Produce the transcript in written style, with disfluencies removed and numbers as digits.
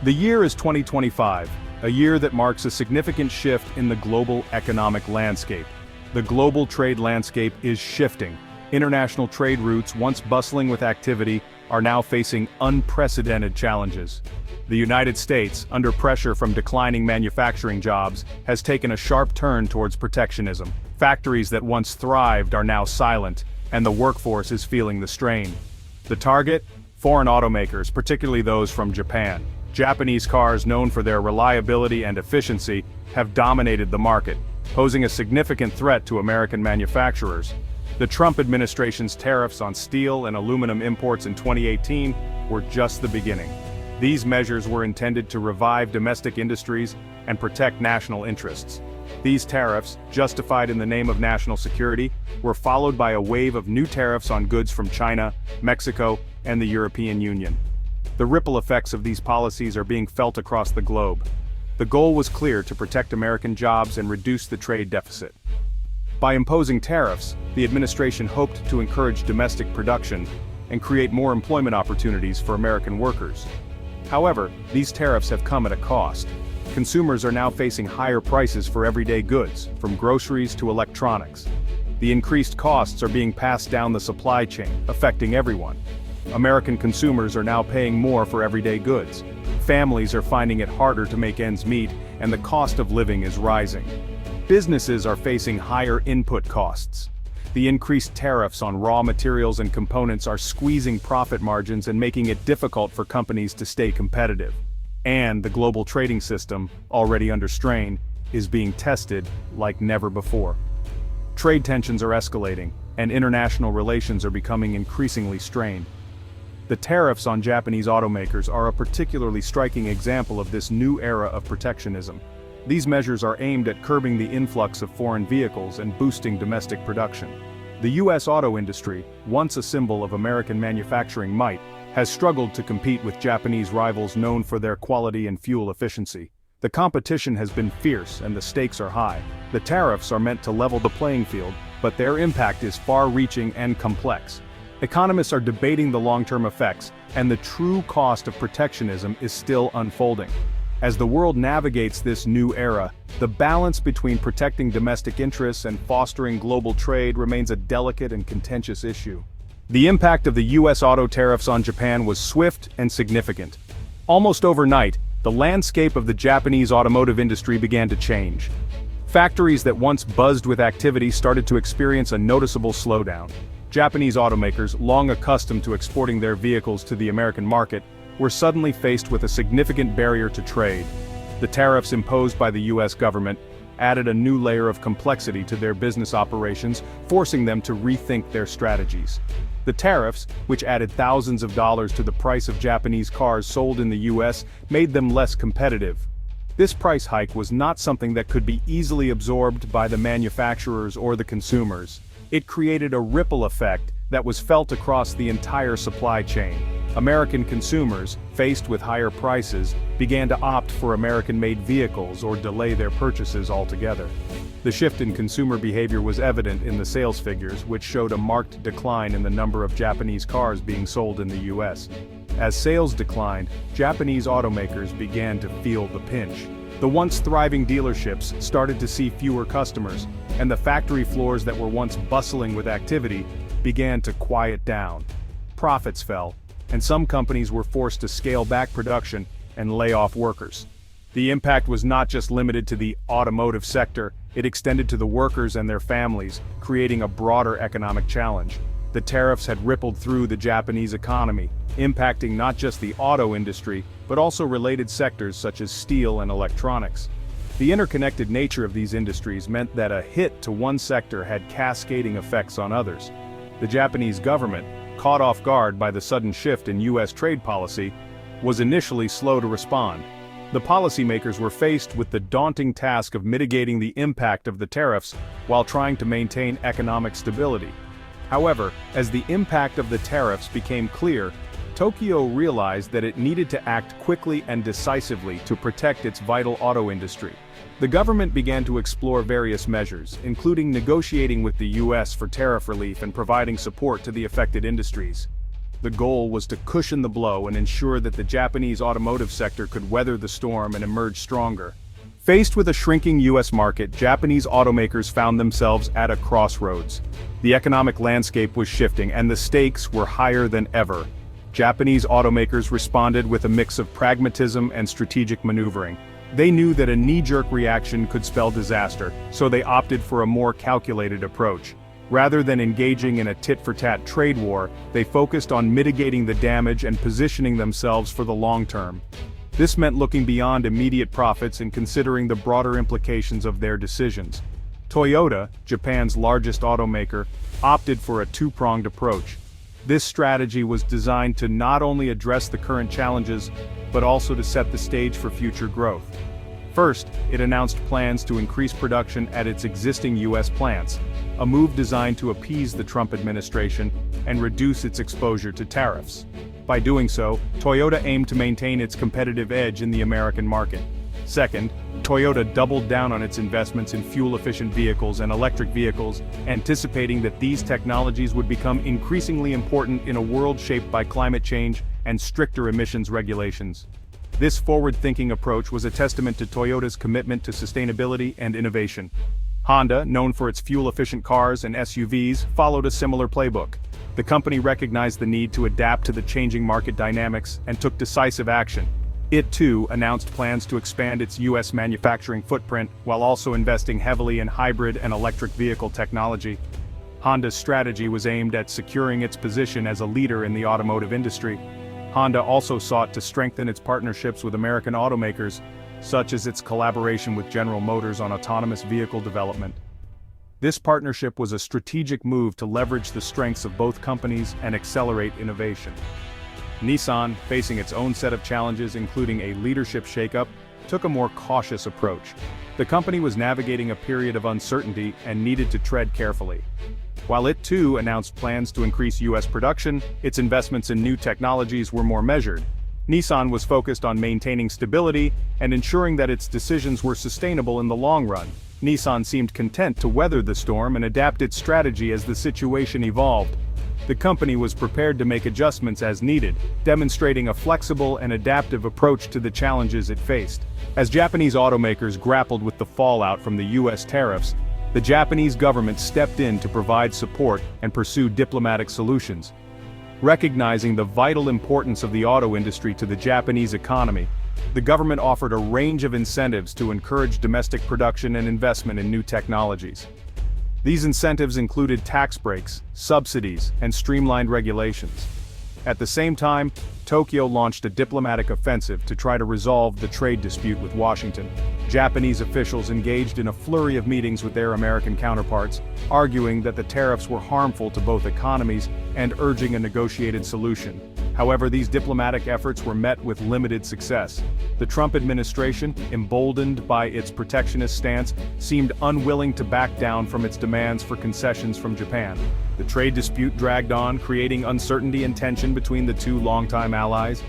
The year is 2025, a year that marks a significant shift in the global economic landscape. The global trade landscape is shifting. International trade routes, once bustling with activity, are now facing unprecedented challenges. The United States, under pressure from declining manufacturing jobs, has taken a sharp turn towards protectionism. Factories that once thrived are now silent, and the workforce is feeling the strain. The target? Foreign automakers, particularly those from Japan. Japanese cars, known for their reliability and efficiency, have dominated the market, posing a significant threat to American manufacturers. The Trump administration's tariffs on steel and aluminum imports in 2018 were just the beginning. These measures were intended to revive domestic industries and protect national interests. These tariffs, justified in the name of national security, were followed by a wave of new tariffs on goods from China, Mexico, and the European Union. The ripple effects of these policies are being felt across the globe. The goal was clear: to protect American jobs and reduce the trade deficit. By imposing tariffs, the administration hoped to encourage domestic production and create more employment opportunities for American workers. However, these tariffs have come at a cost. Consumers are now facing higher prices for everyday goods, from groceries to electronics. The increased costs are being passed down the supply chain, affecting everyone. American consumers are now paying more for everyday goods. Families are finding it harder to make ends meet, and the cost of living is rising. Businesses are facing higher input costs. The increased tariffs on raw materials and components are squeezing profit margins and making it difficult for companies to stay competitive. And the global trading system, already under strain, is being tested like never before. Trade tensions are escalating, and international relations are becoming increasingly strained. The tariffs on Japanese automakers are a particularly striking example of this new era of protectionism. These measures are aimed at curbing the influx of foreign vehicles and boosting domestic production. The U.S. auto industry, once a symbol of American manufacturing might, has struggled to compete with Japanese rivals known for their quality and fuel efficiency. The competition has been fierce and the stakes are high. The tariffs are meant to level the playing field, but their impact is far-reaching and complex. Economists are debating the long-term effects, and the true cost of protectionism is still unfolding. As the world navigates this new era, the balance between protecting domestic interests and fostering global trade remains a delicate and contentious issue. The impact of the U.S. auto tariffs on Japan was swift and significant. Almost overnight, the landscape of the Japanese automotive industry began to change. Factories that once buzzed with activity started to experience a noticeable slowdown. Japanese automakers, long accustomed to exporting their vehicles to the American market, were suddenly faced with a significant barrier to trade. The tariffs imposed by the U.S. government added a new layer of complexity to their business operations, forcing them to rethink their strategies. The tariffs, which added thousands of dollars to the price of Japanese cars sold in the U.S., made them less competitive. This price hike was not something that could be easily absorbed by the manufacturers or the consumers. It created a ripple effect that was felt across the entire supply chain. American consumers, faced with higher prices, began to opt for American-made vehicles or delay their purchases altogether. The shift in consumer behavior was evident in the sales figures, which showed a marked decline in the number of Japanese cars being sold in the U.S. As sales declined, Japanese automakers began to feel the pinch. The once thriving dealerships started to see fewer customers, and the factory floors that were once bustling with activity began to quiet down. Profits fell, and some companies were forced to scale back production and lay off workers. The impact was not just limited to the automotive sector, it extended to the workers and their families, creating a broader economic challenge. The tariffs had rippled through the Japanese economy, impacting not just the auto industry, but also related sectors such as steel and electronics. The interconnected nature of these industries meant that a hit to one sector had cascading effects on others. The Japanese government, caught off guard by the sudden shift in U.S. trade policy, was initially slow to respond. The policymakers were faced with the daunting task of mitigating the impact of the tariffs while trying to maintain economic stability. However, as the impact of the tariffs became clear, Tokyo realized that it needed to act quickly and decisively to protect its vital auto industry. The government began to explore various measures, including negotiating with the U.S. for tariff relief and providing support to the affected industries. The goal was to cushion the blow and ensure that the Japanese automotive sector could weather the storm and emerge stronger. Faced with a shrinking U.S. market, Japanese automakers found themselves at a crossroads. The economic landscape was shifting and the stakes were higher than ever. Japanese automakers responded with a mix of pragmatism and strategic maneuvering. They knew that a knee-jerk reaction could spell disaster, so they opted for a more calculated approach. Rather than engaging in a tit-for-tat trade war, they focused on mitigating the damage and positioning themselves for the long term. This meant looking beyond immediate profits and considering the broader implications of their decisions. Toyota, Japan's largest automaker, opted for a two-pronged approach. This strategy was designed to not only address the current challenges, but also to set the stage for future growth. First, it announced plans to increase production at its existing U.S. plants, a move designed to appease the Trump administration and reduce its exposure to tariffs. By doing so, Toyota aimed to maintain its competitive edge in the American market. Second, Toyota doubled down on its investments in fuel-efficient vehicles and electric vehicles, anticipating that these technologies would become increasingly important in a world shaped by climate change and stricter emissions regulations. This forward-thinking approach was a testament to Toyota's commitment to sustainability and innovation. Honda, known for its fuel-efficient cars and SUVs, followed a similar playbook. The company recognized the need to adapt to the changing market dynamics and took decisive action. It too announced plans to expand its U.S. manufacturing footprint while also investing heavily in hybrid and electric vehicle technology. Honda's strategy was aimed at securing its position as a leader in the automotive industry. Honda also sought to strengthen its partnerships with American automakers, such as its collaboration with General Motors on autonomous vehicle development. This partnership was a strategic move to leverage the strengths of both companies and accelerate innovation. Nissan, facing its own set of challenges including a leadership shakeup, took a more cautious approach. The company was navigating a period of uncertainty and needed to tread carefully. While it too announced plans to increase U.S. production, its investments in new technologies were more measured. Nissan was focused on maintaining stability and ensuring that its decisions were sustainable in the long run. Nissan seemed content to weather the storm and adapt its strategy as the situation evolved. The company was prepared to make adjustments as needed, demonstrating a flexible and adaptive approach to the challenges it faced. As Japanese automakers grappled with the fallout from the U.S. tariffs, the Japanese government stepped in to provide support and pursue diplomatic solutions. Recognizing the vital importance of the auto industry to the Japanese economy, the government offered a range of incentives to encourage domestic production and investment in new technologies. These incentives included tax breaks, subsidies, and streamlined regulations. At the same time, Tokyo launched a diplomatic offensive to try to resolve the trade dispute with Washington. Japanese officials engaged in a flurry of meetings with their American counterparts, arguing that the tariffs were harmful to both economies and urging a negotiated solution. However, these diplomatic efforts were met with limited success. The Trump administration, emboldened by its protectionist stance, seemed unwilling to back down from its demands for concessions from Japan. The trade dispute dragged on, creating uncertainty and tension between the two longtime allies.